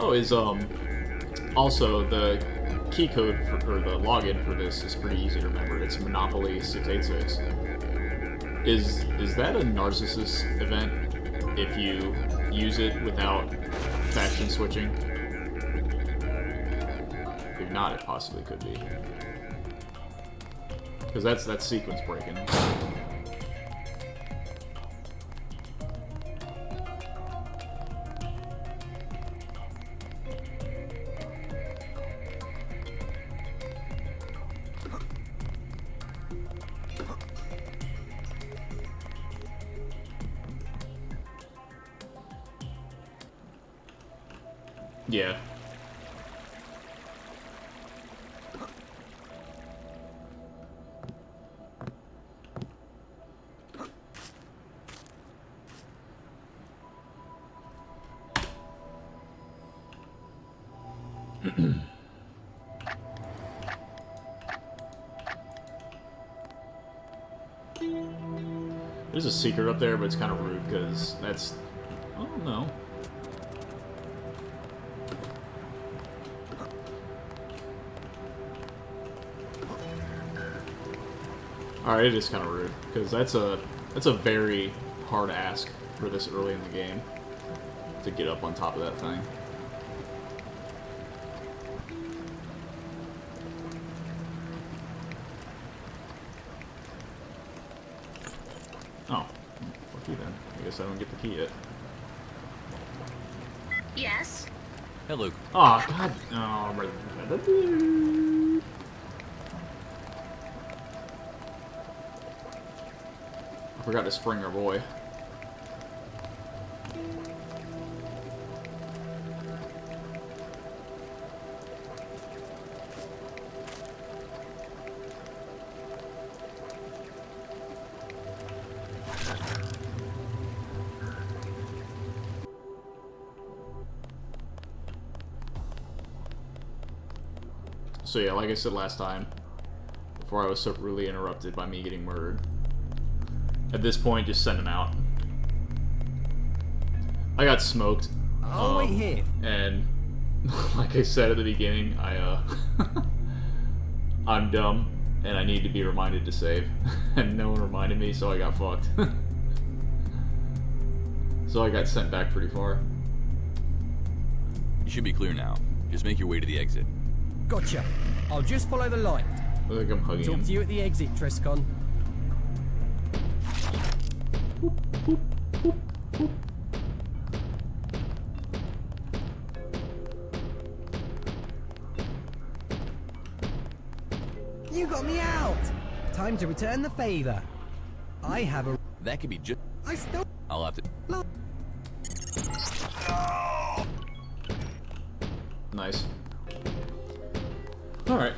Oh, is also the key code for, or the login for this is pretty easy to remember. It's Monopoly 686. Is that a narcissist event if you use it without faction switching? If not, it possibly could be. Because that's sequence breaking. Yeah. There's a secret up there, but it's kind of rude because that's... I don't know. Alright, it is kind of rude because that's a very hard ask for this early in the game to get up on top of that thing. Oh, fuck you then. I guess I don't get the key yet. Yes. Hello. Oh, God. Oh, I forgot to spring our boy. So yeah, like I said last time, before I was so rudely interrupted by me getting murdered, at this point, just send him out. I got smoked. I'll wait here. And like I said at the beginning, I'm dumb, and I need to be reminded to save. And no one reminded me, so I got fucked. So I got sent back pretty far. You should be clear now. Just make your way to the exit. Gotcha. I'll just follow the light. I think I'm hugging Talk him. to you at the exit, Trescon. You got me out! Time to return the favor. I have a... That could be just... I still... I'll have to... Nice. Alright.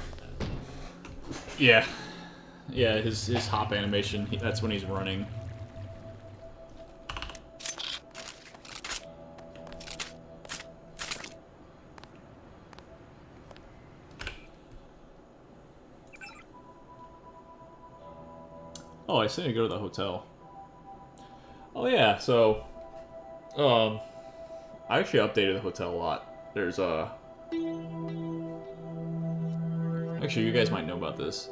Yeah. Yeah, his hop animation, that's when he's running. Oh, I said to go to the hotel. Oh yeah, so I actually updated the hotel a lot. There's actually, you guys might know about this.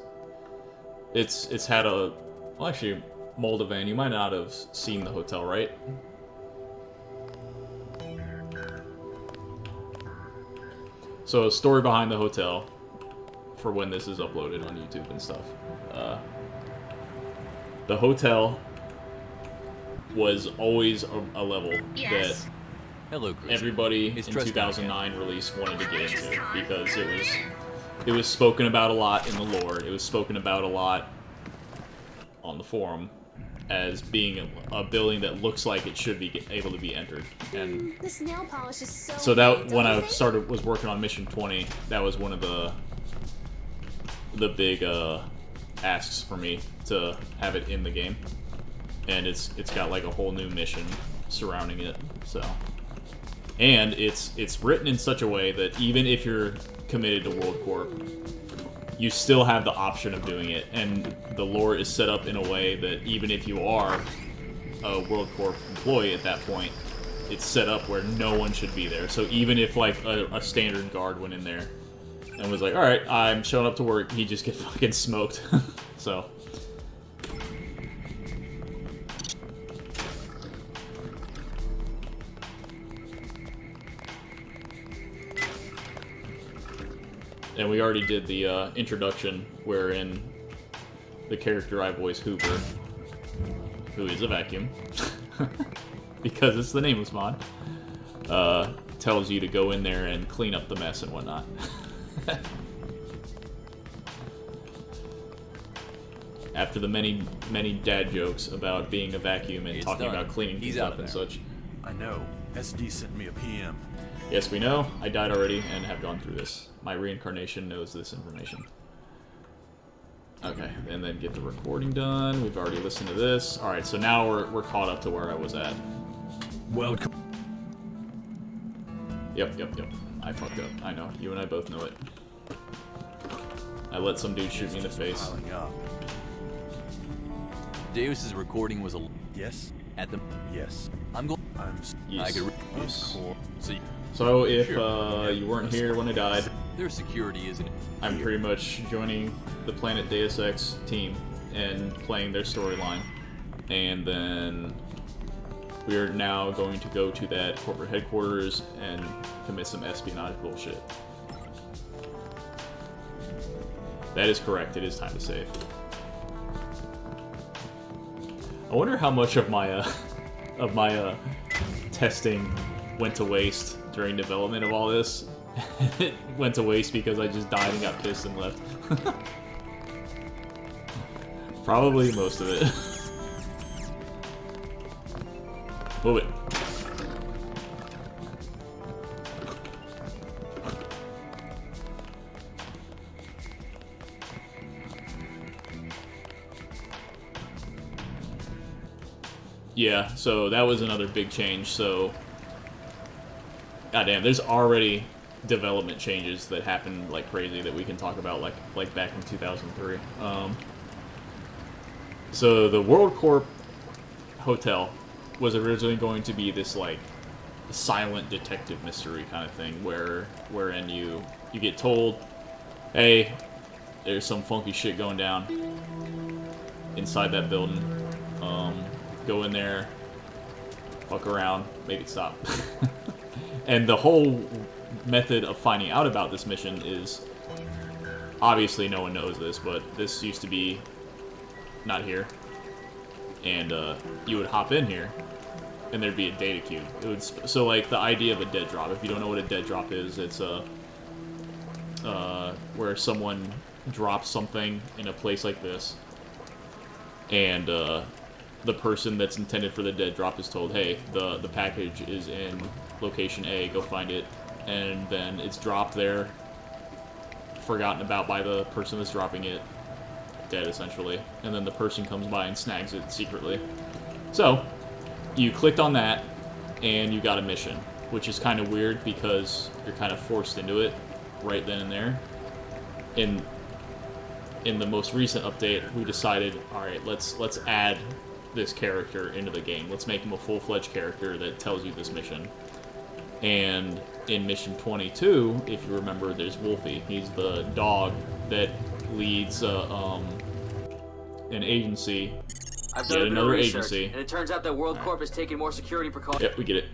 It's had a... Well, actually, Moldovan, you might not have seen the hotel, right? So, a story behind the hotel, for when this is uploaded on YouTube and stuff. The hotel was always a level that Hello, Chris. everybody in 2009 release wanted to get into, because it was spoken about a lot in the lore. It was spoken about a lot on the forum as being a building that looks like it should be able to be entered. And This nail polish is so that when I was working on Mission 20, that was one of the big asks for me to have it in the game. And it's got like a whole new mission surrounding it. So, and it's written in such a way that even if you're committed to WorldCorp, you still have the option of doing it, and the lore is set up in a way that even if you are a WorldCorp employee at that point, it's set up where no one should be there. So even if like a standard guard went in there and was like, all right, I'm showing up to work, he'd just get fucking smoked. So. And we already did the introduction wherein the character I voice, Hoover, who is a vacuum, because it's the Nameless mod, tells you to go in there and clean up the mess and whatnot. After the many dad jokes about being a vacuum and talking about cleaning things up and such. I know. SD sent me a PM. Yes, we know. I died already and have gone through this. My reincarnation knows this information. Okay, and then get the recording done. We've already listened to this. Alright, so now we're caught up to where I was at. Welcome. Yep. I fucked up. I know. You and I both know it. I let some dude shoot me in the face. Piling up. Deus's recording was a... Yes? At the... Yes. I'm going... Yes. I could... Yes. So if sure. you weren't here when I died, their security isn't... I'm pretty much joining the Planet Deus Ex team and playing their storyline. And then we're now going to go to that corporate headquarters and commit some espionage bullshit. That is correct. It is time to save. I wonder how much of my testing went to waste during development of all this. It went to waste because I just died and got pissed and left. Probably most of it. Move it. Yeah, so that was another big change. So, goddamn, there's already development changes that happened like crazy that we can talk about like back in 2003. So the WorldCorp hotel was originally going to be this like silent detective mystery kind of thing wherein you get told, hey, there's some funky shit going down inside that building. Go in there, fuck around, make it stop. And the whole method of finding out about this mission is, obviously no one knows this, but this used to be not here. And you would hop in here, and there'd be a data cube. It would so like the idea of a dead drop. If you don't know what a dead drop is, it's where someone drops something in a place like this, and the person that's intended for the dead drop is told, hey, the package is in location A, go find it. And then it's dropped there, forgotten about by the person that's dropping it, dead essentially. And then the person comes by and snags it secretly. So, you clicked on that, and you got a mission, which is kind of weird because you're kind of forced into it right then and there. In the most recent update, we decided, alright, let's add this character into the game. Let's make him a full-fledged character that tells you this mission. And in mission 22, if you remember, there's Wolfie. He's the dog that leads an agency. I've done another agency, and it turns out that WorldCorp is taking more security precautions. Yep, we get it.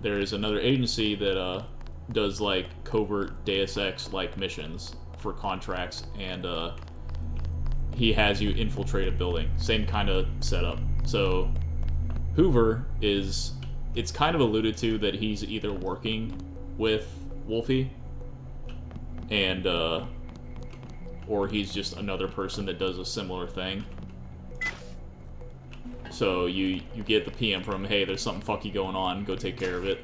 There is another agency that does like covert Deus Ex-like missions for contracts, and he has you infiltrate a building. Same kind of setup. So Hoover is... It's kind of alluded to that he's either working with Wolfie and or he's just another person that does a similar thing. So you get the PM from, hey, there's something funky going on, go take care of it.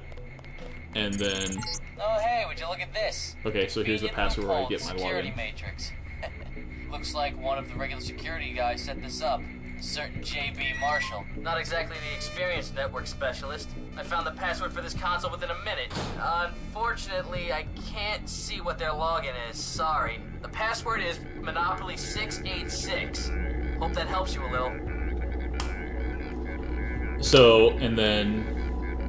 And then... Oh, hey, would you look at this? Okay, so here's the password where I get my security login. matrix. Looks like one of the regular security guys set this up. A certain JB Marshall. Not exactly the experienced network specialist. I found the password for this console within a minute. Unfortunately, I can't see what their login is. Sorry. The password is Monopoly 686. Hope that helps you a little. So, and then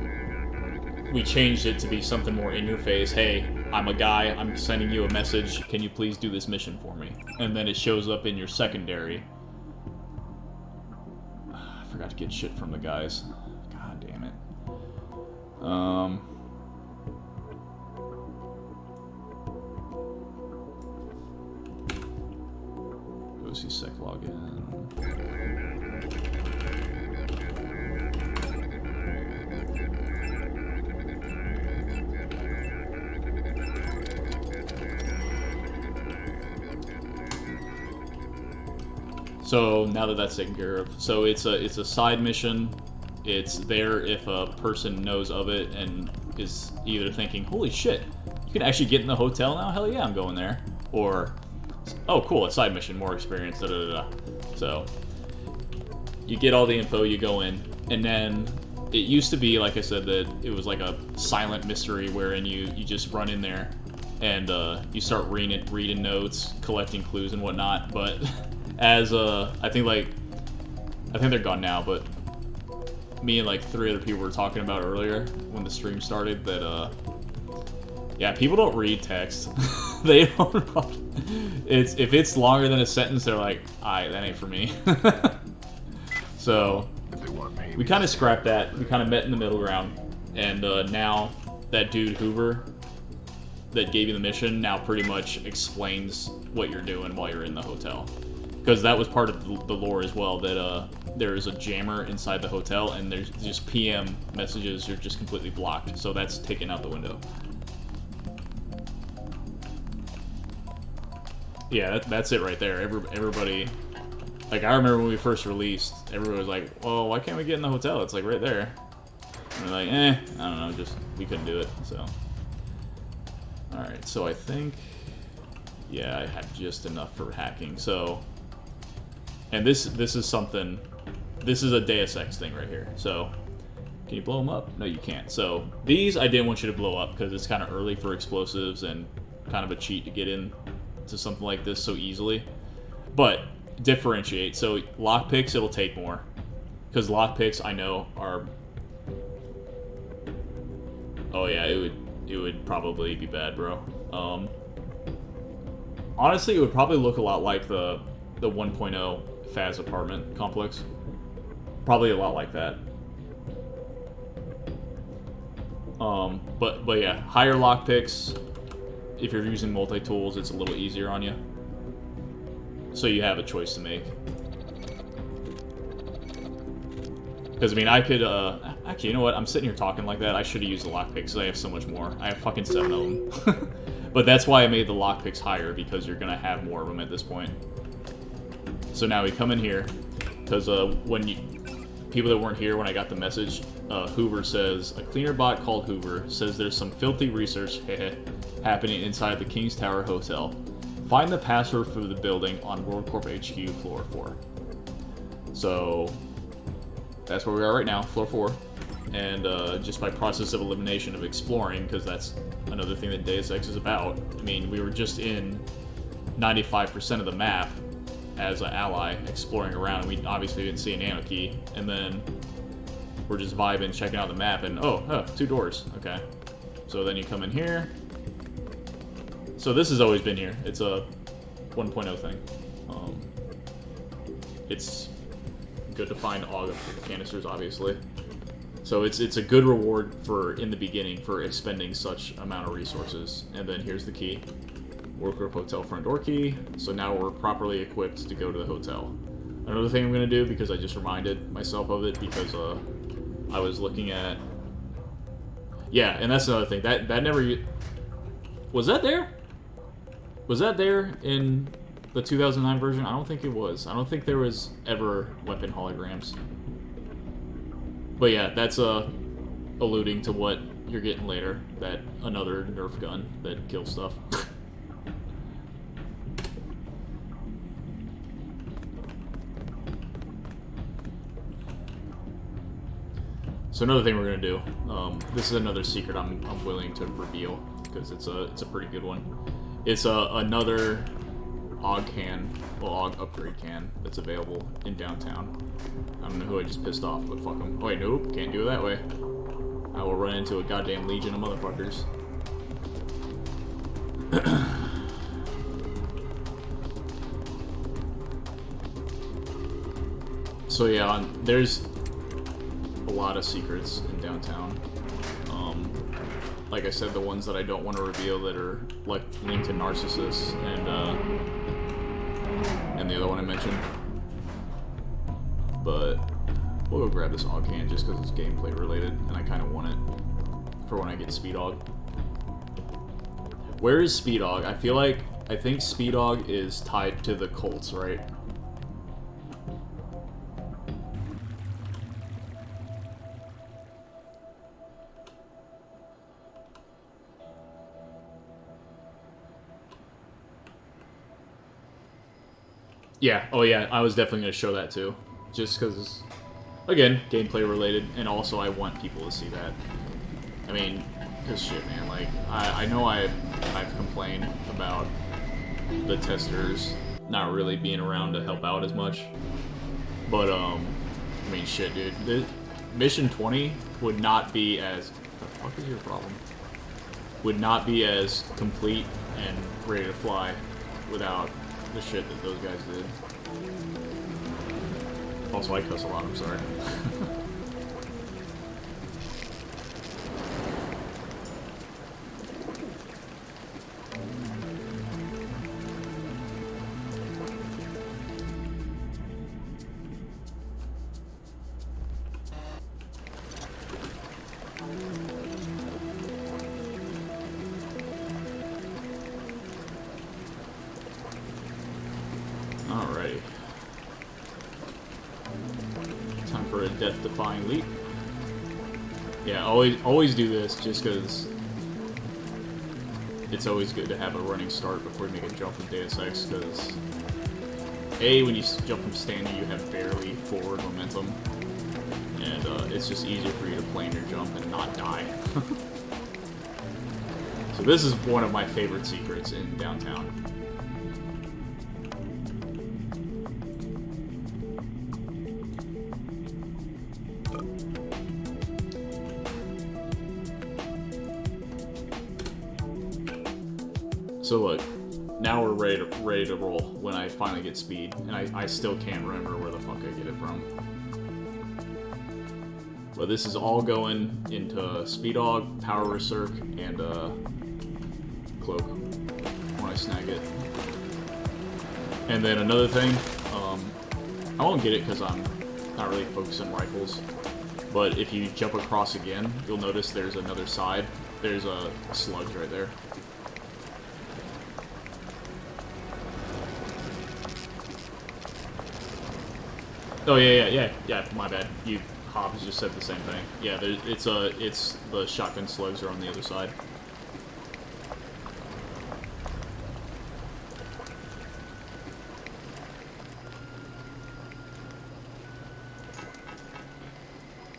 we changed it to be something more in your face. Hey, I'm a guy, I'm sending you a message, can you please do this mission for me? And then it shows up in your secondary. I forgot to get shit from the guys. God damn it. OC sec login. So now that that's taken care of, so it's a side mission. It's there if a person knows of it and is either thinking, holy shit, you can actually get in the hotel now? Hell yeah, I'm going there. Or, oh cool, a side mission, more experience, da da da da. So you get all the info, you go in, and then it used to be, like I said, that it was like a silent mystery wherein you just run in there and you start reading notes, collecting clues and whatnot. But as I think they're gone now, but me and like 3 other people were talking about earlier when the stream started that yeah, people don't read text. They don't. If it's longer than a sentence, they're like, "Alright, that ain't for me." So we kind of scrapped that. We kind of met in the middle ground, and now that dude Hoover that gave you the mission now pretty much explains what you're doing while you're in the hotel. Because that was part of the lore as well, that there is a jammer inside the hotel, and there's just PM messages are just completely blocked, so that's taken out the window. Yeah, that's it right there. Everybody, like, I remember when we first released, everybody was like, well, why can't we get in the hotel? It's like right there. And we're like, I don't know, just, we couldn't do it, so. Alright, so I think, yeah, I had just enough for hacking, so. And this is something, this is a Deus Ex thing right here. So, can you blow them up? No, you can't. So, these I didn't want you to blow up because it's kind of early for explosives and kind of a cheat to get in to something like this so easily. But, differentiate. So, lockpicks, it'll take more. Because lockpicks, I know, are... Oh yeah, it would probably be bad, bro. Honestly, it would probably look a lot like the 1.0 Faz apartment complex. Probably a lot like that. But yeah, higher lockpicks. If you're using multi-tools, it's a little easier on you. So you have a choice to make. Because, I mean, I could, actually, you know what? I'm sitting here talking like that. I should have used the lockpicks because I have so much more. I have fucking 7 of them. But that's why I made the lockpicks higher, because you're going to have more of them at this point. So now we come in here, because people that weren't here when I got the message, Hoover says, a cleaner bot called Hoover says there's some filthy research happening inside the King's Tower Hotel. Find the password for the building on WorldCorp HQ, floor 4. So, that's where we are right now, floor 4. And just by process of elimination of exploring, because that's another thing that Deus Ex is about. I mean, we were just in 95% of the map as an ally, exploring around. We obviously didn't see a nano key, and then we're just vibing, checking out the map, and oh, 2 doors. Okay. So then you come in here. So this has always been here. It's a 1.0 thing. It's good to find AUG canisters, obviously. So it's a good reward for, in the beginning, for expending such amount of resources. And then here's the key. WorldCorp Hotel front door key. So now we're properly equipped to go to the hotel. Another thing I'm going to do, because I just reminded myself of it, because I was looking at... Yeah, and that's another thing. That never... Was that there? Was that there in the 2009 version? I don't think it was. I don't think there was ever weapon holograms. But yeah, that's alluding to what you're getting later. That another Nerf gun that kills stuff. So another thing we're gonna do. This is another secret I'm willing to reveal because it's a pretty good one. It's another AUG can, well, AUG upgrade can that's available in downtown. I don't know who I just pissed off, but fuck them. Oh wait, nope, can't do it that way. I will run into a goddamn legion of motherfuckers. So yeah, there's a lot of secrets in downtown. Like I said, the ones that I don't want to reveal that are like linked to Narcissus and the other one I mentioned. But we'll go grab this AUG can just because it's gameplay related, and I kind of want it for when I get Speed AUG. Where is Speed AUG? I think Speed AUG is tied to the Colts, right? Yeah, oh yeah, I was definitely going to show that too. Just because, again, gameplay related, and also I want people to see that. I mean, because shit, man, like, I know I've complained about the testers not really being around to help out as much. But, I mean, shit, dude. Mission 20 would not be as... What the fuck is your problem? Would not be as complete and ready to fly without the shit that those guys did. Also, I cuss a lot, I'm sorry. Alrighty. Time for a death-defying leap. Yeah, always do this just because it's always good to have a running start before you make a jump with Deus Ex, because A, when you jump from standing, you have barely forward momentum, and it's just easier for you to plane your jump and not die. So this is one of my favorite secrets in downtown. So look, now we're ready to roll when I finally get speed, and I still can't remember where the fuck I get it from. But this is all going into Speed AUG, Power Berserk, and Cloak when I snag it. And then another thing, I won't get it because I'm not really focused on rifles, but if you jump across again, you'll notice there's another side. There's a slugs right there. Oh yeah, my bad. Hobbs just said the same thing. Yeah, it's the shotgun slugs are on the other side.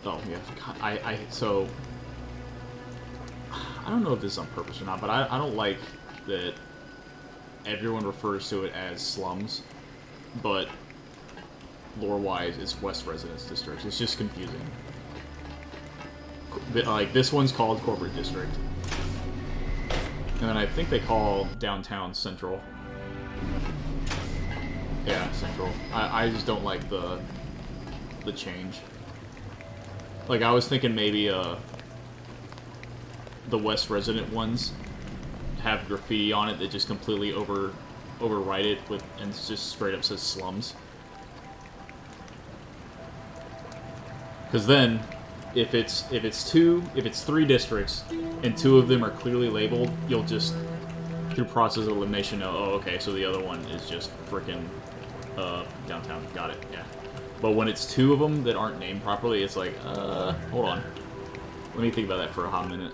Oh yeah, so I don't know if this is on purpose or not, but I don't like that everyone refers to it as slums, but lore-wise, it's West Residence District. It's just confusing. Like, this one's called Corporate District. And then I think they call downtown Central. Yeah, Central. I just don't like the change. Like, I was thinking maybe, the West Resident ones have graffiti on it that just completely overwrite it with, and it just straight up says slums. Because then, if it's 3 districts, and 2 of them are clearly labeled, you'll just, through process of elimination, know, oh, okay, so the other one is just frickin' downtown. Got it, yeah. But when it's 2 of them that aren't named properly, it's like, hold on. Let me think about that for a hot minute.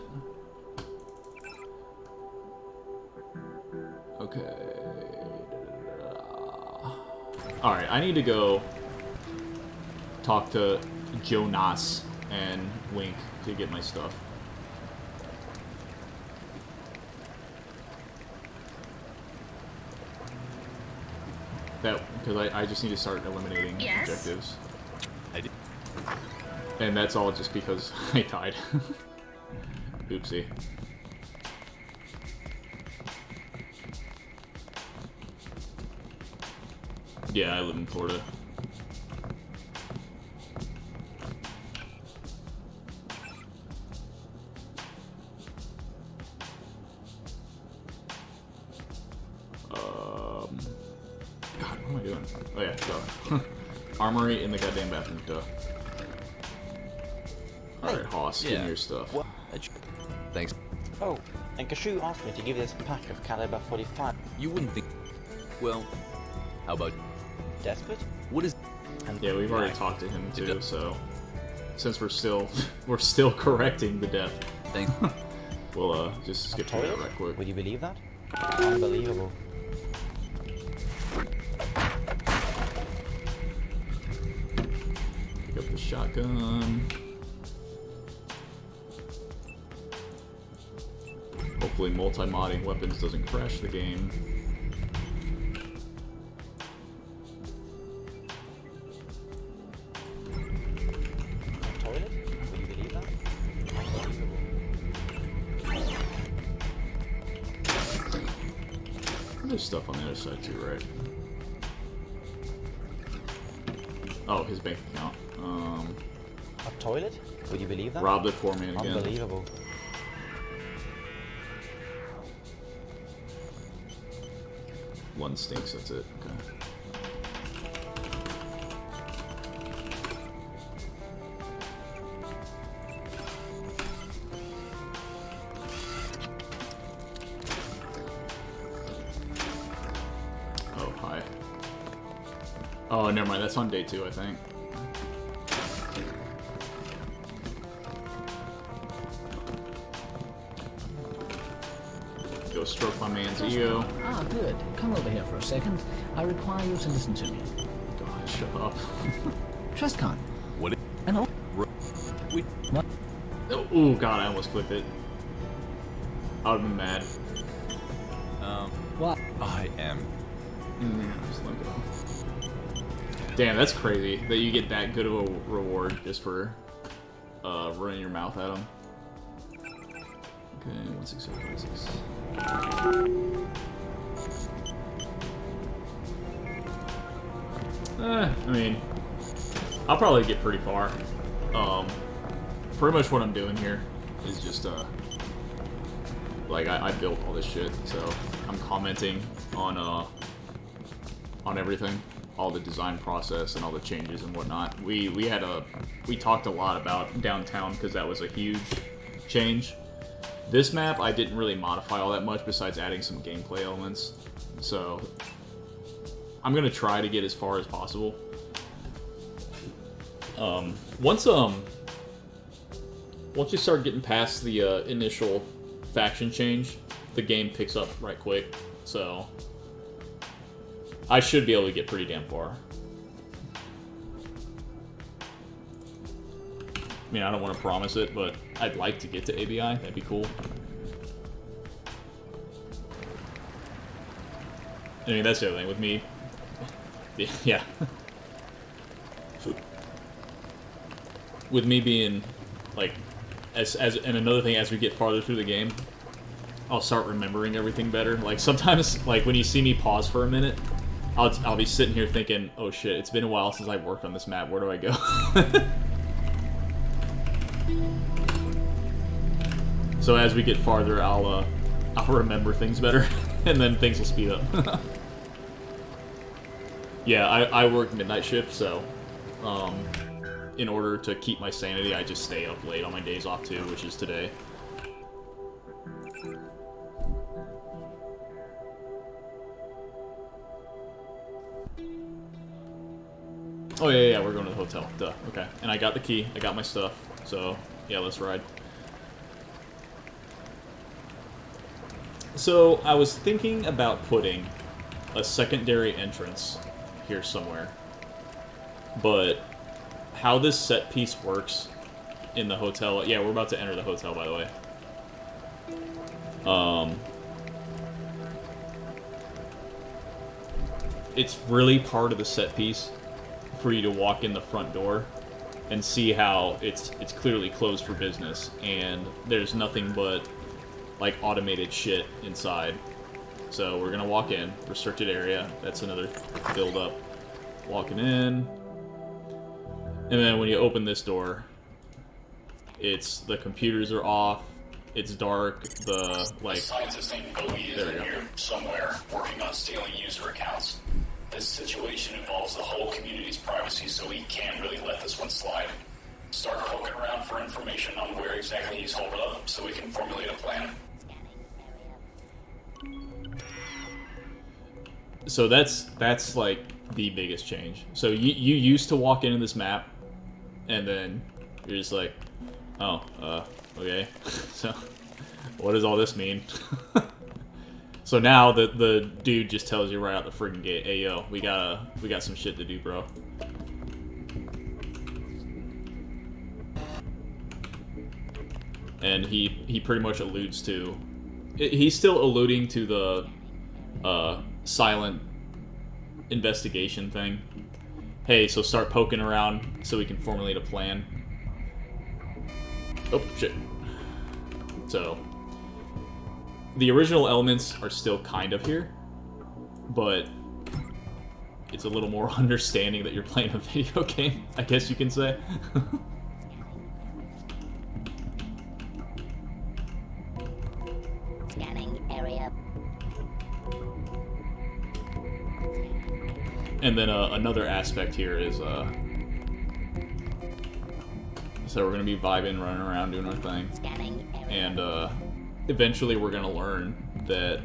Okay. Alright, I need to go talk to Jonas and Wink to get my stuff. That, because I just need to start eliminating objectives. I did. And that's all just because I died. Oopsie. Yeah, I live in Florida. God, what am I doing? Oh yeah, duh. Armory in the goddamn bathroom, duh. Alright, Hoss, give me your stuff. What? Thanks. Oh, and Kashu asked me to give this pack of caliber 45. You wouldn't think... Well, how about... Desperate? What is... Yeah, we've already talked to him too, so... Since we're still correcting the death. Thanks. We'll, just skip through that right quick. Would you believe that? Unbelievable. Pick up the shotgun. Hopefully multi-modding weapons doesn't crash the game. Toilet? Would you believe that? Unbelievable. There's stuff on the other side too, right? Oh, his bank account. A toilet? Would you believe that? Robbed it for me again. Unbelievable. One stinks, that's it. Okay. Oh, hi. Oh, never mind. That's on day 2, I think. Go stroke my man's ego. Ah, good. Come over here for a second. I require you to listen to me. God, shut up. Trust Khan. What? And all. We... What? Oh, God, I almost clicked it. I would've been mad. What? I am... Just link it off. Damn, that's crazy that you get that good of a reward just for running your mouth at him. Okay, 16756. I mean, I'll probably get pretty far. Pretty much what I'm doing here is just, like, I built all this shit, so I'm commenting on everything, all the design process and all the changes and whatnot. We talked a lot about downtown because that was a huge change. This map, I didn't really modify all that much besides adding some gameplay elements. So, I'm gonna try to get as far as possible. Once you start getting past the initial faction change, the game picks up right quick. So, I should be able to get pretty damn far. I mean, I don't want to promise it, but I'd like to get to ABI. That'd be cool. I mean, that's the other thing with me. Yeah. With me being, like, and another thing, as we get farther through the game, I'll start remembering everything better. Like, sometimes, like, when you see me pause for a minute, I'll be sitting here thinking, oh shit, it's been a while since I've worked on this map, where do I go? So as we get farther, I'll remember things better, and then things will speed up. Yeah, I work midnight shift, so in order to keep my sanity, I just stay up late on my days off too, which is today. Oh yeah, we're going to the hotel. Duh. Okay, and I got the key. I got my stuff. So yeah, let's ride. So, I was thinking about putting a secondary entrance here somewhere. But how this set piece works in the hotel... Yeah, we're about to enter the hotel, by the way. It's really part of the set piece for you to walk in the front door and see how it's clearly closed for business, and there's nothing but like automated shit inside. So we're gonna walk in, restricted area. That's another build up. Walking in, and then when you open this door, it's the computers are off. It's dark. The like. Scientist named Bogey is in here somewhere, working on stealing user accounts. This situation involves the whole community's privacy, so we can't really let this one slide. Start poking around for information on where exactly he's holed up, so we can formulate a plan. So that's like the biggest change. So you used to walk into this map, and then you're just like, oh, okay. So what does all this mean? So now the dude just tells you right out the friggin' gate, hey yo, we got some shit to do, bro. And he pretty much alludes to, he's still alluding to the silent investigation thing. Hey, so start poking around so we can formulate a plan. Oh shit. So the original elements are still kind of here, but it's a little more understanding that you're playing a video game, I guess you can say. Scanning area. And then another aspect here is, so we're going to be vibing, running around, doing our thing. Scanning area. And eventually we're going to learn that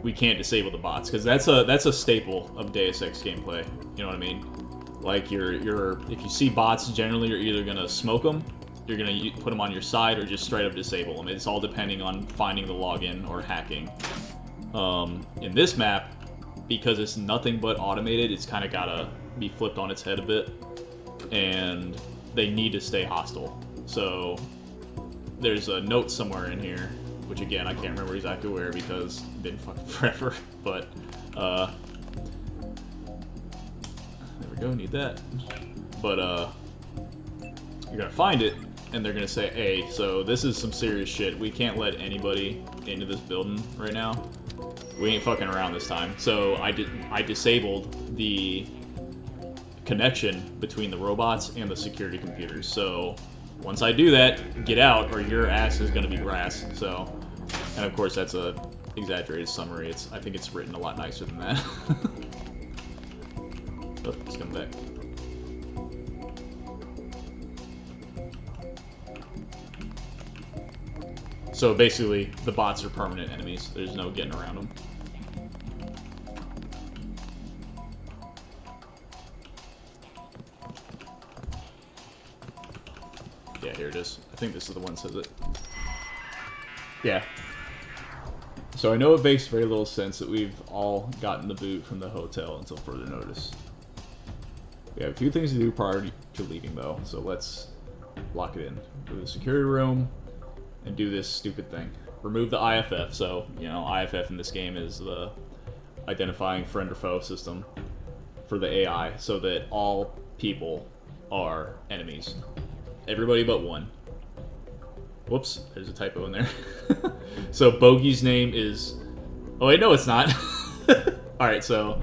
we can't disable the bots, because that's a staple of Deus Ex gameplay. You know what I mean? Like, if you see bots, generally you're either going to smoke them, you're going to put them on your side, or just straight up disable them. It's all depending on finding the login or hacking. In this map, because it's nothing but automated, it's kind of got to be flipped on its head a bit, and they need to stay hostile. So there's a note somewhere in here, which again, I can't remember exactly where because it's been fucking forever, but there we go, need that. But you're gonna find it, and they're gonna say, hey, so this is some serious shit. We can't let anybody into this building right now. We ain't fucking around this time. So I disabled the connection between the robots and the security computers. So once I do that, get out or your ass is gonna be grass. So, and of course that's a exaggerated summary. I think it's written a lot nicer than that. Oh, it's coming back. So basically, the bots are permanent enemies. There's no getting around them. Yeah, here it is. I think this is the one that says it. Yeah. So I know it makes very little sense that we've all gotten the boot from the hotel until further notice. We have a few things to do prior to leaving, though, so let's lock it in. Go to the security room and do this stupid thing. Remove the IFF. So, you know, IFF in this game is the identifying friend or foe system for the AI, so that all people are enemies. Everybody but one. Whoops, there's a typo in there. So Bogey's name is... Oh wait, no it's not. Alright, so...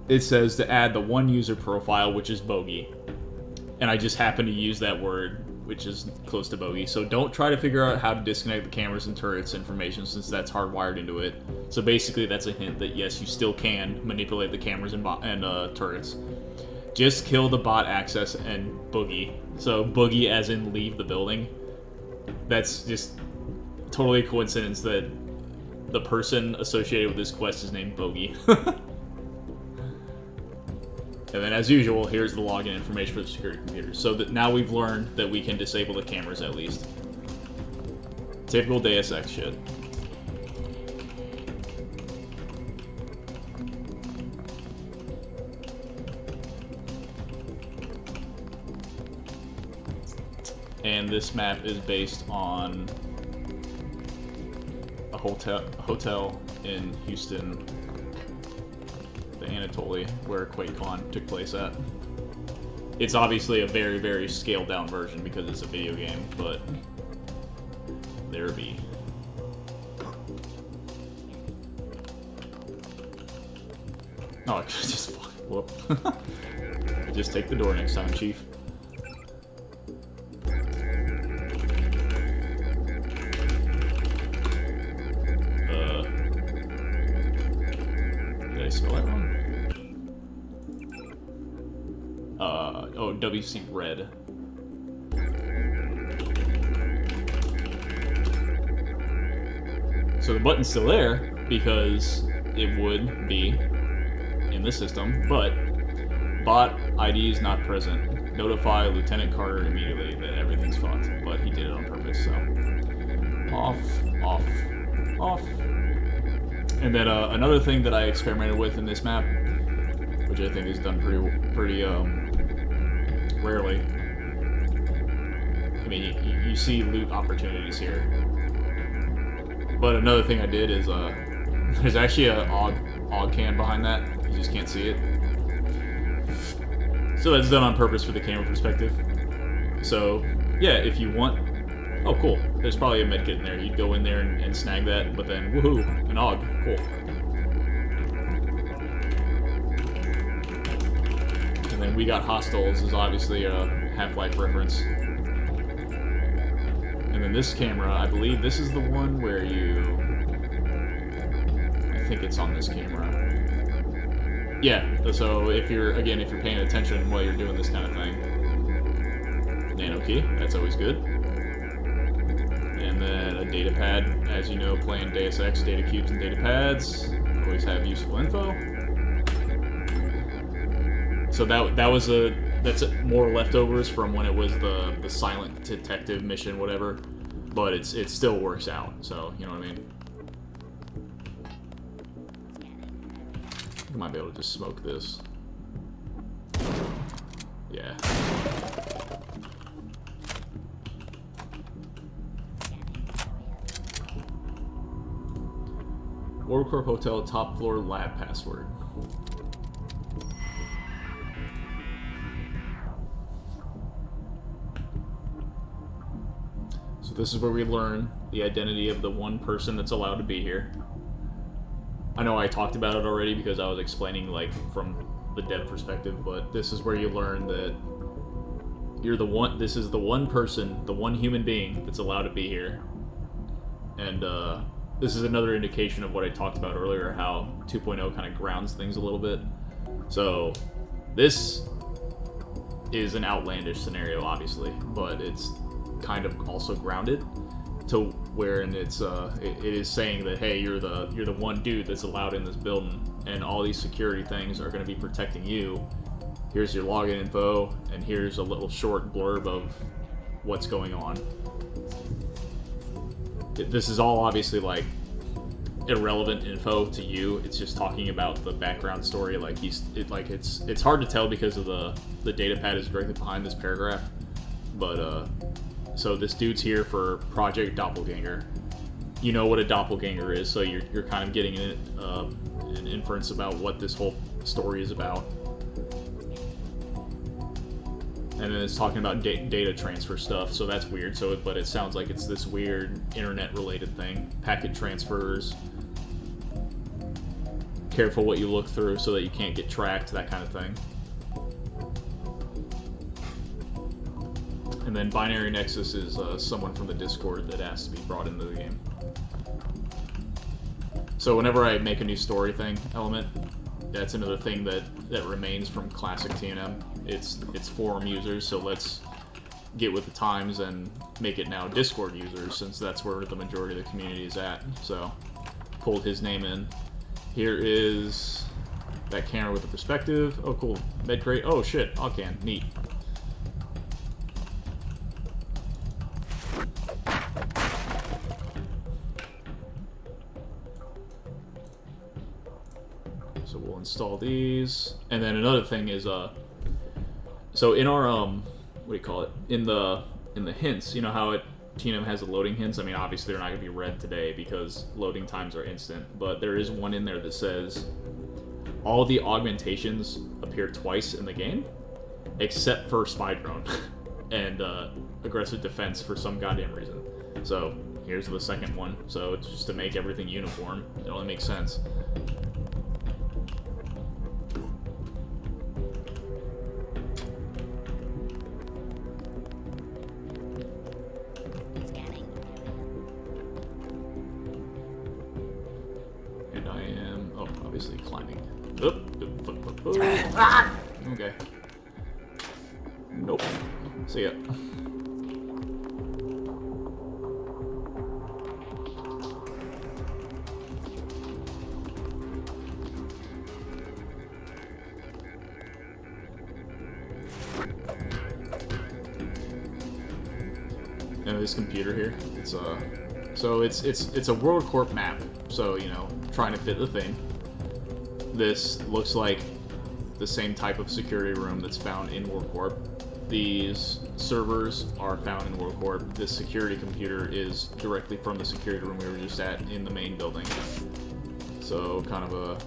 It says to add the one user profile, which is Bogey. And I just happen to use that word, which is close to Bogey. So don't try to figure out how to disconnect the cameras and turrets information, since that's hardwired into it. So basically that's a hint that yes, you still can manipulate the cameras and turrets. Just kill the bot access and Boogie. So Boogie as in leave the building. That's just totally a coincidence that the person associated with this quest is named Bogey. And then, as usual, here's the login information for the security computers. So that now we've learned that we can disable the cameras at least. Typical Deus Ex shit. And this map is based on a hotel in Houston, the Anatoly, where QuakeCon took place at. It's obviously a very, very scaled down version because it's a video game, but there be. Oh, I could just whoop. Just take the door next time, Chief. Did I spell that wrong? Oh, WC Red. So the button's still there because it would be in the system, but bot ID is not present. Notify Lieutenant Carter immediately that everything's fucked, but he did it on purpose, so. Off, off, off. And then another thing that I experimented with in this map, which I think is done pretty rarely. I mean, you see loot opportunities here. But another thing I did is, there's actually a AUG can behind that. You just can't see it. So that's done on purpose for the camera perspective. So, yeah, if you want... Oh, cool. There's probably a medkit in there. You'd go in there and snag that, but then, woohoo, an AUG. Cool. And then We Got Hostiles is obviously a Half-Life reference. And then this camera, I believe this is the one where you... I think it's on this camera. Yeah, so if you're paying attention while you're doing this kind of thing. Nano key, that's always good. And then a data pad, as you know, playing Deus Ex, data cubes and data pads always have useful info. So that's more leftovers from when it was the silent detective mission, whatever. But it still works out, so you know what I mean. I might be able to just smoke this. Yeah. WorldCorp Hotel top floor lab password. So this is where we learn the identity of the one person that's allowed to be here. I know I talked about it already because I was explaining like from the dev perspective, but this is where you learn that you're the one, this is the one person, the one human being that's allowed to be here. And this is another indication of what I talked about earlier, how 2.0 kind of grounds things a little bit. So this is an outlandish scenario, obviously, but it's kind of also grounded to where, and it is saying that, hey, you're the one dude that's allowed in this building, and all these security things are going to be protecting you. Here's your login info, and here's a little short blurb of what's going on. This is all obviously like irrelevant info to you. It's just talking about the background story. Like it's hard to tell because of the data pad is directly behind this paragraph. But so this dude's here for Project Doppelganger. You know what a doppelganger is, so you're kind of getting an inference about what this whole story is about. And then it's talking about data transfer stuff, so that's weird. But it sounds like it's this weird internet-related thing. Packet transfers. Careful what you look through so that you can't get tracked, that kind of thing. And then Binary Nexus is someone from the Discord that asked to be brought into the game. So whenever I make a new story thing element, that's another thing that remains from classic TNM. It's forum users, so let's get with the times and make it now Discord users, since that's where the majority of the community is at. So pulled his name in. Here is that camera with the perspective. Oh cool, med crate. Oh shit, Alcan, neat. So we'll install these, and then another thing is so in our what do you call it, in the hints, you know how TNM has the loading hints. I mean, obviously they're not going to be read today because loading times are instant, but there is one in there that says all the augmentations appear twice in the game. except for spy drone and aggressive defense for some goddamn reason. So here's the second one. So it's just to make everything uniform. It only makes sense. And I am, oh, obviously climbing. Okay. Nope. See ya. And this computer here, it's a WorldCorp map. So, you know, trying to fit the thing. This looks like the same type of security room that's found in WorldCorp. These servers are found in WorldCorp. This security computer is directly from the security room we were just at in the main building. So, kind of a...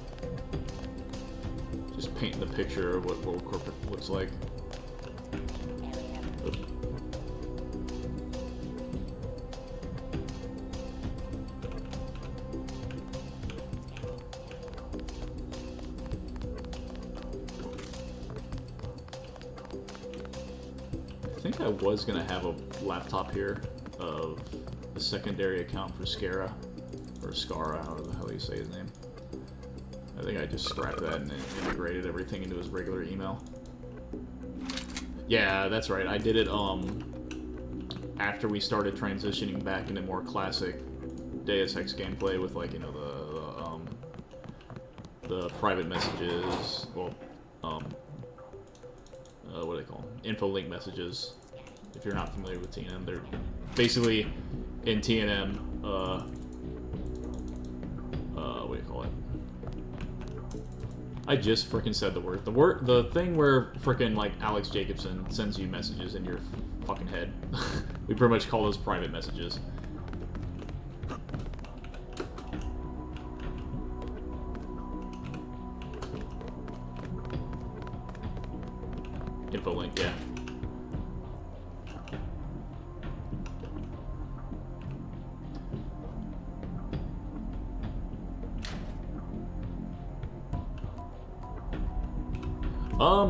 just painting the picture of what WorldCorp looks like. Oops. I think I was gonna have a laptop here of a secondary account for Scara, or Scara, however the hell you say his name. I think I just scrapped that and integrated everything into his regular email. Yeah, that's right. I did it after we started transitioning back into more classic Deus Ex gameplay with, like, you know, the private messages. Well, what do they call them? Info link messages. If you're not familiar with TNM, they're basically in TNM. What do you call it? I just freaking said the word. The thing where freaking like Alex Jacobson sends you messages in your fucking head. We pretty much call those private messages. Info link, yeah.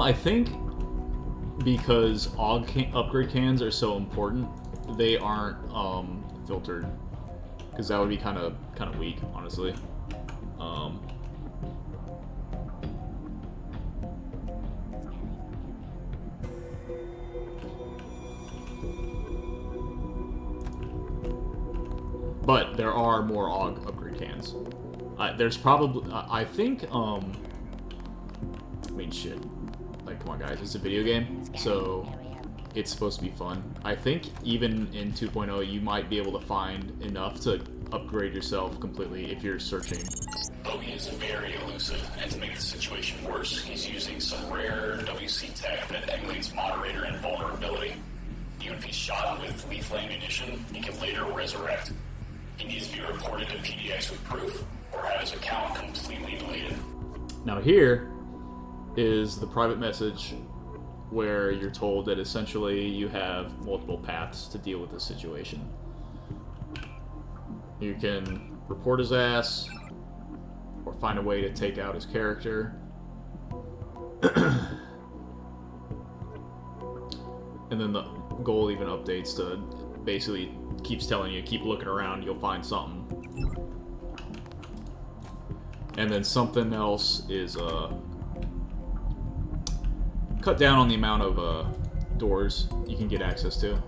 I think because upgrade cans are so important, they aren't filtered, because that would be kind of weak, honestly. But there are more AUG upgrade cans. There's probably, I think, I mean, shit. Like, come on, guys, it's a video game, so it's supposed to be fun. I think even in 2.0, you might be able to find enough to upgrade yourself completely if you're searching. Though he is very elusive, and to make the situation worse, he's using some rare WC tech that emulates moderator invulnerability. Even if he's shot with lethal ammunition, he can later resurrect. He needs to be reported to PDX with proof, or have his account completely deleted. Now here is the private message where you're told that essentially you have multiple paths to deal with this situation. You can report his ass, or find a way to take out his character. And then the goal even updates to basically keeps telling you, keep looking around, you'll find something. And then something else is cut down on the amount of doors you can get access to,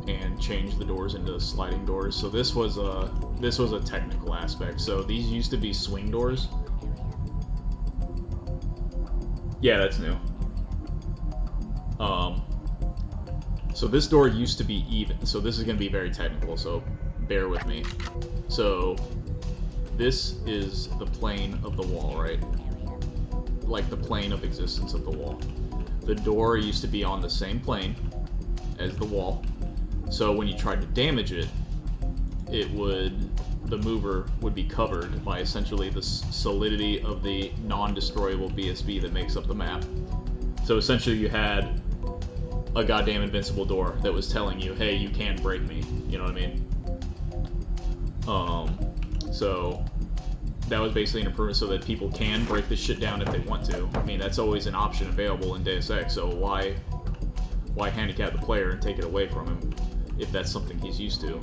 and change the doors into sliding doors. So this was a technical aspect. So these used to be swing doors. Yeah, that's new. So this door used to be even. So this is going to be very technical, so bear with me. So this is the plane of the wall, right? Like the plane of existence of the wall. The door used to be on the same plane as the wall. So when you tried to damage it, the mover would be covered by essentially the solidity of the non-destroyable BSB that makes up the map. So essentially you had a goddamn invincible door that was telling you, hey, you can break me. You know what I mean? So that was basically an improvement so that people can break this shit down if they want to. I mean, that's always an option available in Deus Ex, so why handicap the player and take it away from him if that's something he's used to?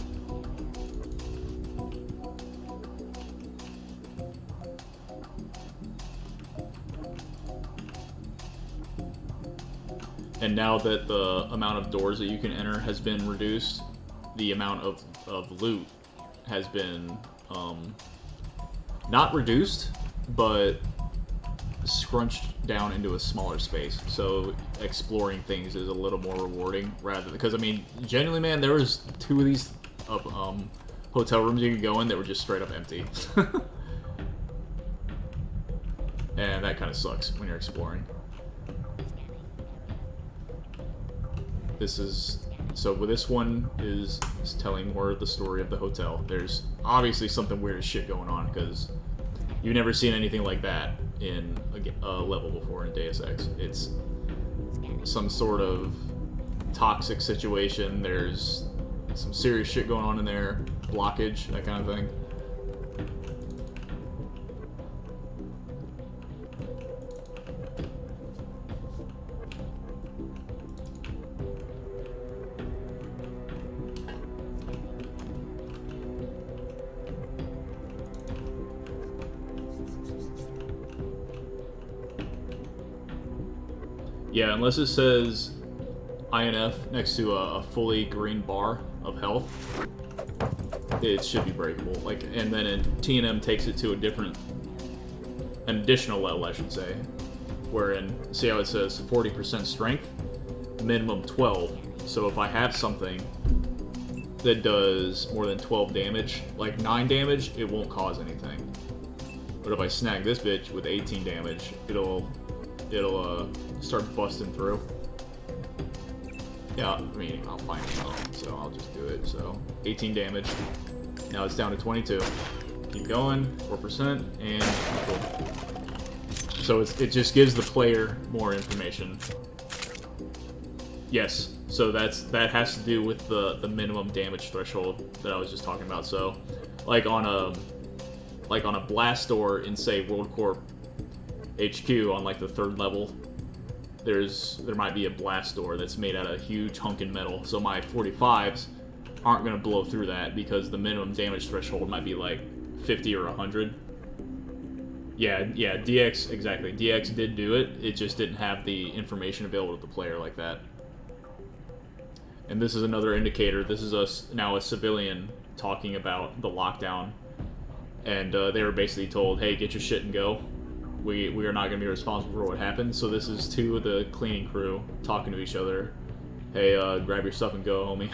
And now that the amount of doors that you can enter has been reduced, the amount of loot has been, not reduced, but scrunched down into a smaller space. So exploring things is a little more rewarding, rather because I mean, genuinely, man, there was 2 of these hotel rooms you could go in that were just straight up empty, and that kind of sucks when you're exploring. So this one is telling more of the story of the hotel. There's obviously something weird as shit going on, because you've never seen anything like that in a level before in Deus Ex. It's some sort of toxic situation. There's some serious shit going on in there. Blockage, that kind of thing. Yeah, unless it says INF next to a fully green bar of health, it should be breakable. Like, and then T&M takes it to an additional level, I should say, wherein, see how it says 40% strength, minimum 12. So if I have something that does more than 12 damage, like 9 damage, it won't cause anything. But if I snag this bitch with 18 damage, it'll start busting through. Yeah, I mean, I'll find it out, so I'll just do it. So 18 damage. Now it's down to 22. Keep going, 4%, and cool. So it just gives the player more information. Yes, so that has to do with the minimum damage threshold that I was just talking about. So, like on a blast door in, say, WorldCorp HQ on like the 3rd level, there might be a blast door that's made out of huge hunkin' metal. So my 45s aren't gonna blow through that because the minimum damage threshold might be like 50 or 100. Yeah, DX, exactly. DX did do it. It just didn't have the information available to the player like that. And this is another indicator. This is now a civilian talking about the lockdown, and they were basically told, "Hey, get your shit and go. We are not going to be responsible for what happened." So this is 2 of the cleaning crew talking to each other. Hey, grab your stuff and go, homie.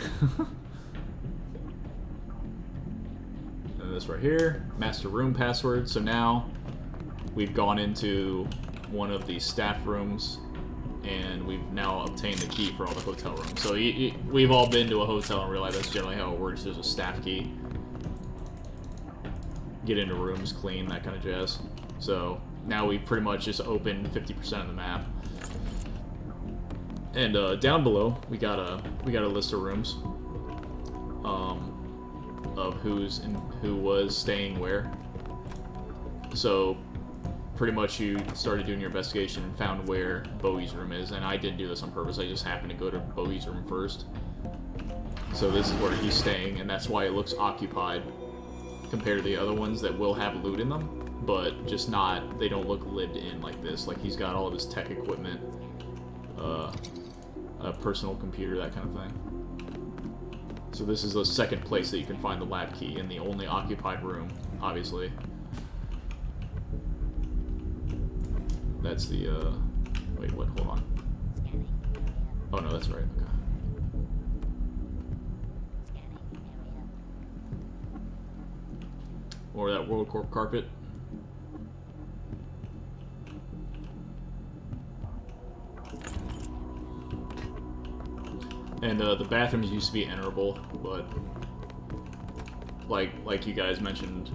And this right here, master room password. So now we've gone into one of the staff rooms, and we've now obtained the key for all the hotel rooms. So we've all been to a hotel and realized that's generally how it works. There's a staff key. Get into rooms, clean, that kind of jazz. So now we've pretty much just opened 50% of the map. And down below, we got a list of rooms, of who was staying where. So pretty much you started doing your investigation and found where Bowie's room is, and I didn't do this on purpose. I just happened to go to Bowie's room first. So this is where he's staying, and that's why it looks occupied compared to the other ones that will have loot in them, but just not, they don't look lived in like this. Like, he's got all of his tech equipment, a personal computer, that kind of thing. So this is the second place that you can find the lab key, in the only occupied room, obviously. That's the, wait, what, hold on. Oh no, that's right, okay. Or that WorldCorp carpet. And the bathrooms used to be enterable, but like you guys mentioned,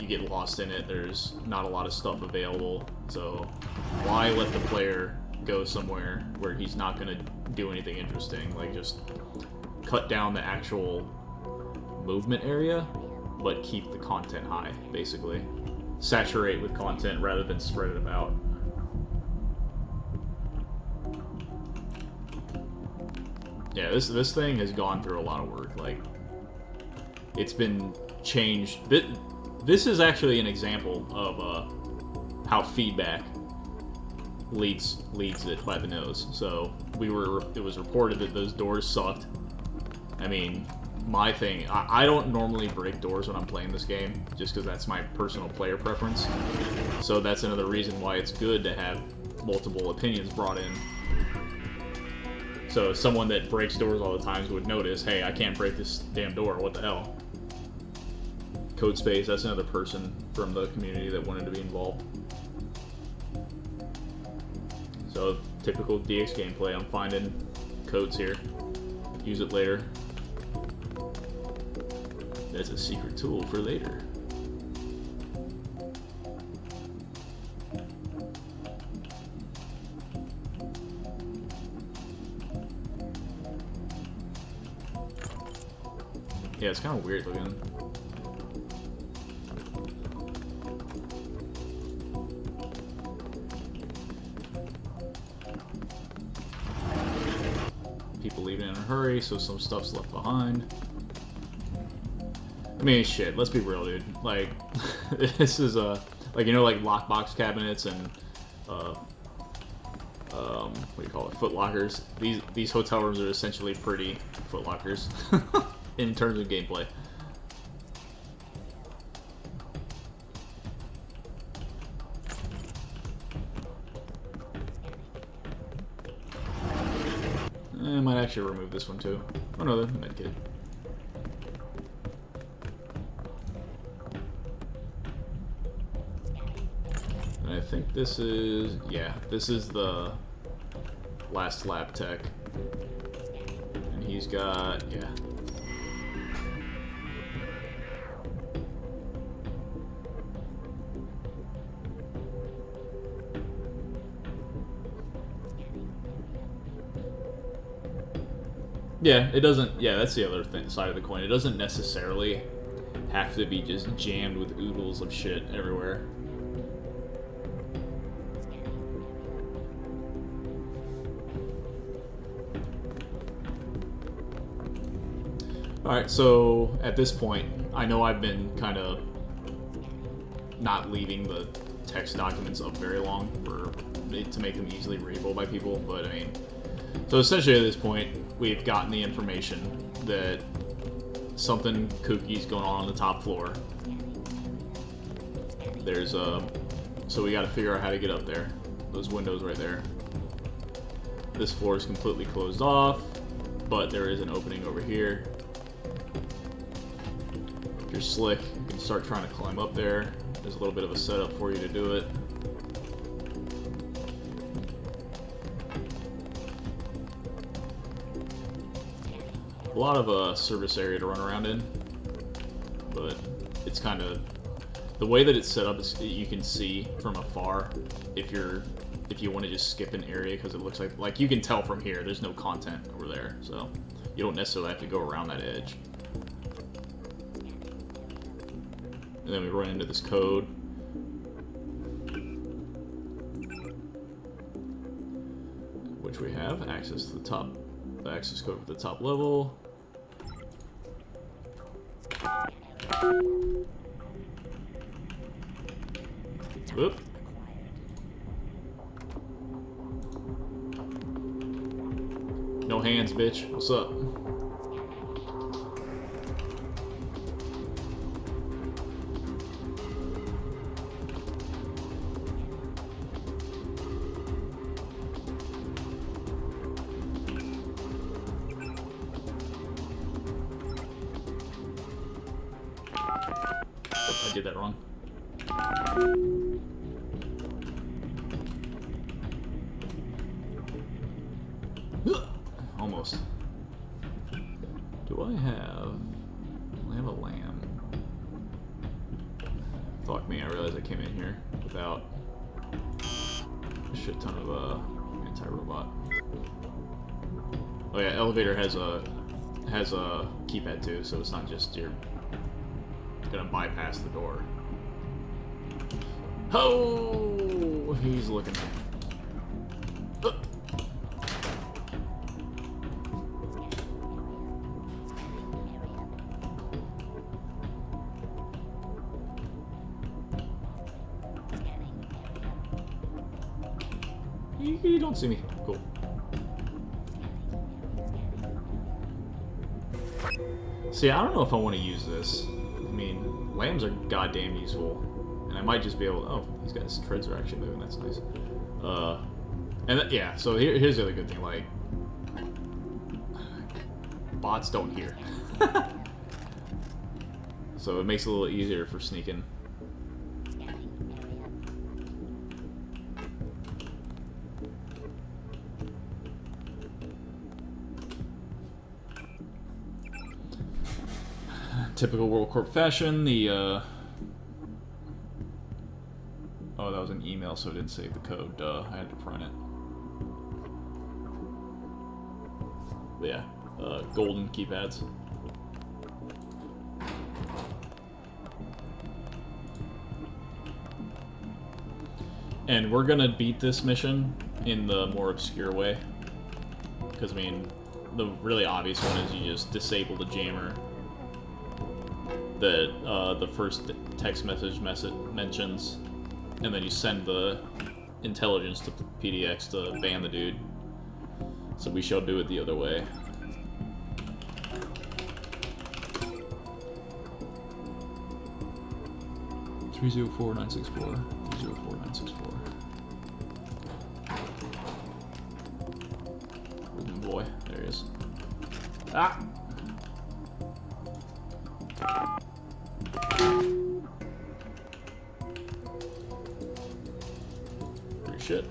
you get lost in it. There's not a lot of stuff available, so why let the player go somewhere where he's not going to do anything interesting? Like, just cut down the actual movement area, but keep the content high, basically. Saturate with content rather than spread it about. Yeah, this thing has gone through a lot of work. Like, it's been changed. This is actually an example of how feedback leads it by the nose. So it was reported that those doors sucked. I mean, my thing, I don't normally break doors when I'm playing this game, just because that's my personal player preference. So that's another reason why it's good to have multiple opinions brought in. So someone that breaks doors all the time would notice, hey, I can't break this damn door, what the hell? Codespace, that's another person from the community that wanted to be involved. So, typical DX gameplay, I'm finding codes here. Use it later. That's a secret tool for later. Yeah, it's kind of weird looking. People leaving in a hurry, so some stuff's left behind. I mean, shit, let's be real, dude. Like, this is like, you know, like lockbox cabinets and what do you call it, foot lockers. These hotel rooms are essentially pretty foot lockers in terms of gameplay. I might actually remove this one too. Oh no, the medkit. And I think this is, yeah, this is the last lab tech. And he's got, yeah. Yeah, it doesn't, yeah, that's the other side of the coin. It doesn't necessarily have to be just jammed with oodles of shit everywhere. Alright, so at this point, I know I've been kind of not leaving the text documents up very long to make them easily readable by people, but I mean, so essentially at this point, we've gotten the information that something kooky's going on the top floor. There's so we gotta figure out how to get up there. Those windows right there. This floor is completely closed off, but there is an opening over here. If you're slick, you can start trying to climb up there. There's a little bit of a setup for you to do it. A lot of service area to run around in, but it's kind of the way that it's set up is you can see from afar if you want to just skip an area, because it looks like you can tell from here there's no content over there, so you don't necessarily have to go around that edge. And then we run into this code. Which we have access to the access code for the top level. Whoop. No hands, bitch. What's up? I did that wrong. Almost. came in here without a shit ton of anti-robot. Oh yeah, elevator has a keypad too, so it's not just you're gonna bypass the door. Oh, he's looking. You don't see me. Cool. See, I don't know if I want to use this. I mean, lambs are goddamn useful. And I might just be able to... Oh, these guys' treads are actually moving. That's nice. Yeah, so here's the other good thing. Like, bots don't hear. So it makes it a little easier for sneaking. Typical WorldCorp fashion, the, Oh, that was an email, so it didn't save the code. Duh, I had to print it. But yeah, golden keypads. And we're gonna beat this mission in the more obscure way. Because, I mean, the really obvious one is you just disable the jammer that the first text message mentions, and then you send the intelligence to PDX to ban the dude. So we shall do it the other way. Three 304-964. 304-964. Where's my boy? There he is. Ah! Pretty shit.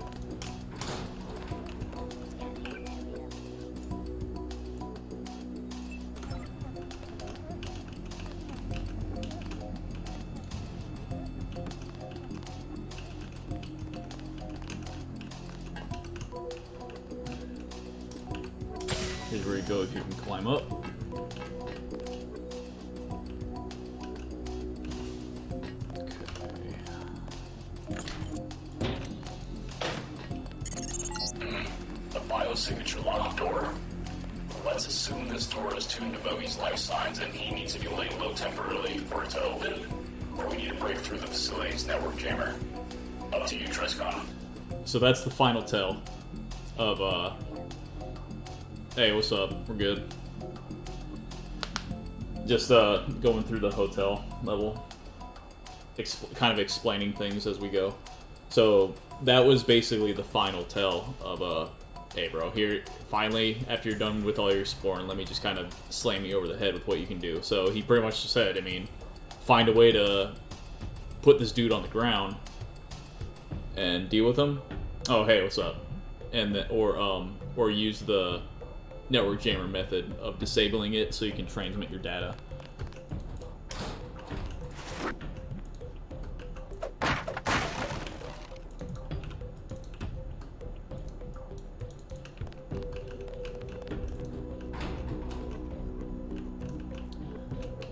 Here's where you go if you can climb up. Signature locked door. Let's assume this door is tuned to Bogey's life signs and he needs to be laid low temporarily for it to open. Or we need to break through the facility's network jammer. Up to you, Triscon. So that's the final tell of, hey, what's up? We're good. Just, going through the hotel level. Kind of explaining things as we go. So, that was basically the final tell of, hey bro, here, finally, after you're done with all your exploring, let me just kind of slam you over the head with what you can do. So he pretty much said, I mean, find a way to put this dude on the ground and deal with him. Oh, hey, what's up? And or use the network jammer method of disabling it so you can transmit your data.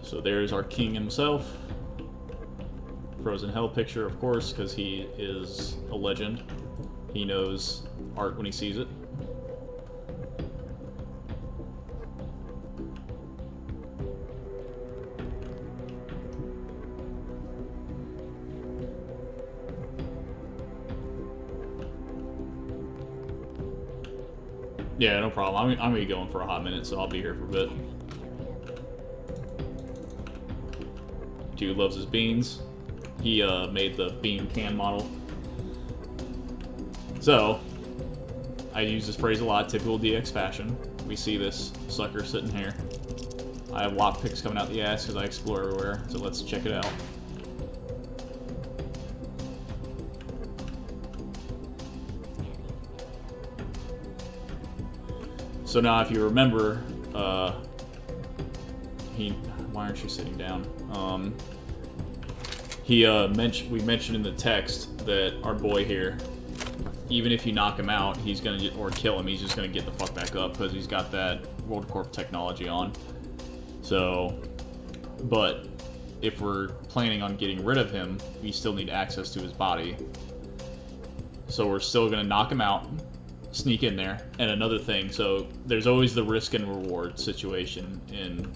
So there's our king himself. Frozen Hell picture, of course, because he is a legend. He knows art when he sees it. Yeah, no problem. I'm gonna be going for a hot minute, so I'll be here for a bit. Dude loves his beans. He made the bean can model. So, I use this phrase a lot, typical DX fashion. We see this sucker sitting here. I have lockpicks coming out the ass because I explore everywhere, so let's check it out. So now, if you remember, why aren't you sitting down? we mentioned in the text that our boy here, even if you knock him out, he's gonna or kill him, he's just gonna get the fuck back up because he's got that WorldCorp technology on. So, but if we're planning on getting rid of him, we still need access to his body. So we're still gonna knock him out, sneak in there, and another thing. So there's always the risk and reward situation in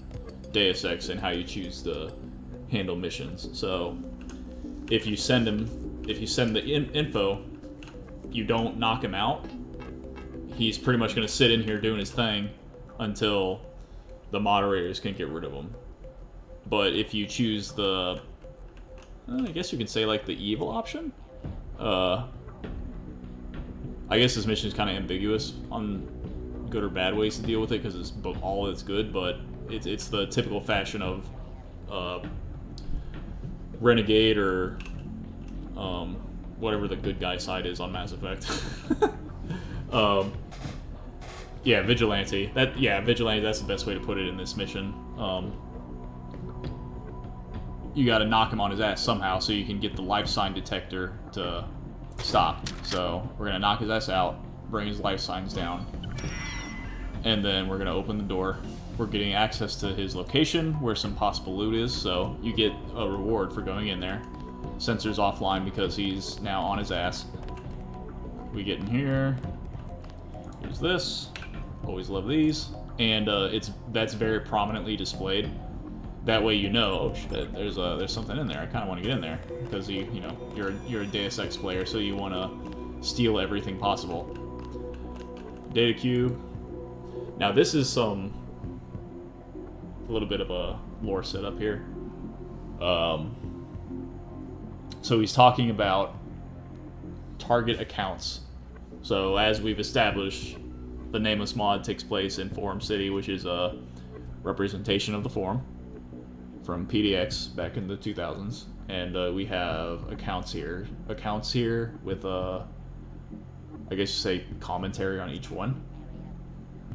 Deus Ex and how you choose to handle missions. So if you send the info, you don't knock him out, he's pretty much going to sit in here doing his thing until the moderators can get rid of him. But if you choose the, I guess you can say like the evil option, I guess this mission is kind of ambiguous on good or bad ways to deal with it because it's all it's good, but it's the typical fashion of Renegade or whatever the good guy side is on Mass Effect. Yeah, Vigilante. Vigilante, that's the best way to put it in this mission. You gotta knock him on his ass somehow so you can get the life sign detector to stop. So we're gonna knock his ass out, bring his life signs down, and then we're gonna open the door. We're getting access to his location where some possible loot is, so you get a reward for going in there. Sensor's offline because he's now on his ass. We get in here. Here's this. Always love these. And that's very prominently displayed. That way you know, oh shit, there's something in there. I kind of want to get in there because you're a Deus Ex player, so you want to steal everything possible. Data cube. Now this is a little bit of a lore setup here. So he's talking about target accounts. So as we've established, the Nameless mod takes place in Forum City, which is a representation of the Forum from PDX back in the 2000s. And we have accounts here with I guess you say commentary on each one.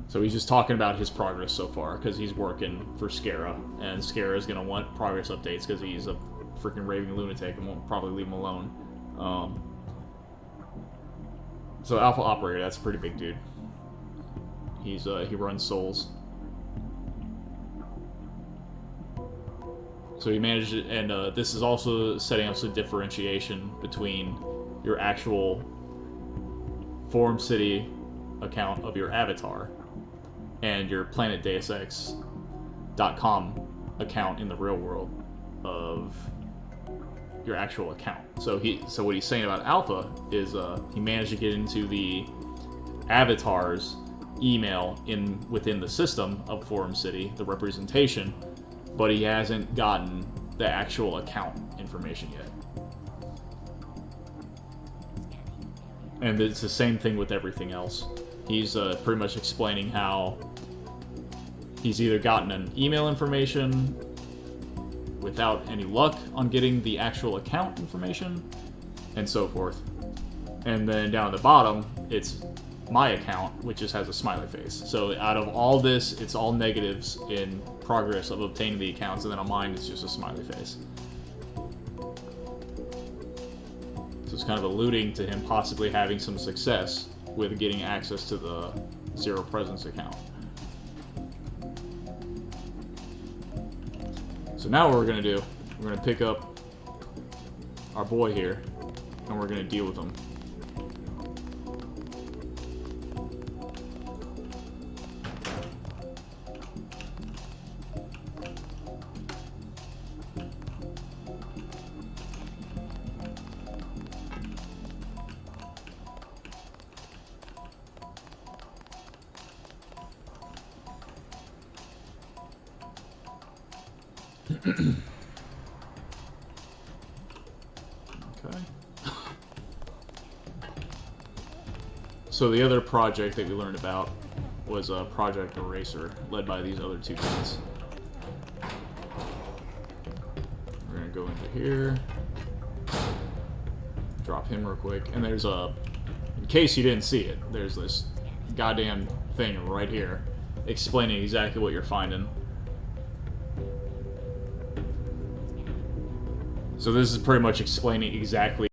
So he's just talking about his progress so far because he's working for Scara, and Scara is going to want progress updates because he's a freaking raving lunatic and won't probably leave him alone. So Alpha Operator, that's a pretty big dude. He runs Souls. So he managed it, and this is also setting up some differentiation between your actual Forum City account of your avatar and your PlanetDeusEx.com account in the real world of your actual account. So what he's saying about Alpha is he managed to get into the avatar's email within the system of Forum City, the representation, but he hasn't gotten the actual account information yet. And it's the same thing with everything else. He's pretty much explaining how he's either gotten an email information without any luck on getting the actual account information, and so forth. And then down at the bottom, it's my account, which just has a smiley face. So out of all this, it's all negatives in progress of obtaining the accounts, and then on mine, it's just a smiley face. So it's kind of alluding to him possibly having some success with getting access to the Zero Presence account. So now what we're going to do, we're going to pick up our boy here, and we're going to deal with him. Okay. So the other project that we learned about was Project Eraser, led by these other two guys. We're gonna go into here, drop him real quick, and there's in case you didn't see it, there's this goddamn thing right here explaining exactly what you're finding. So this is pretty much explaining exactly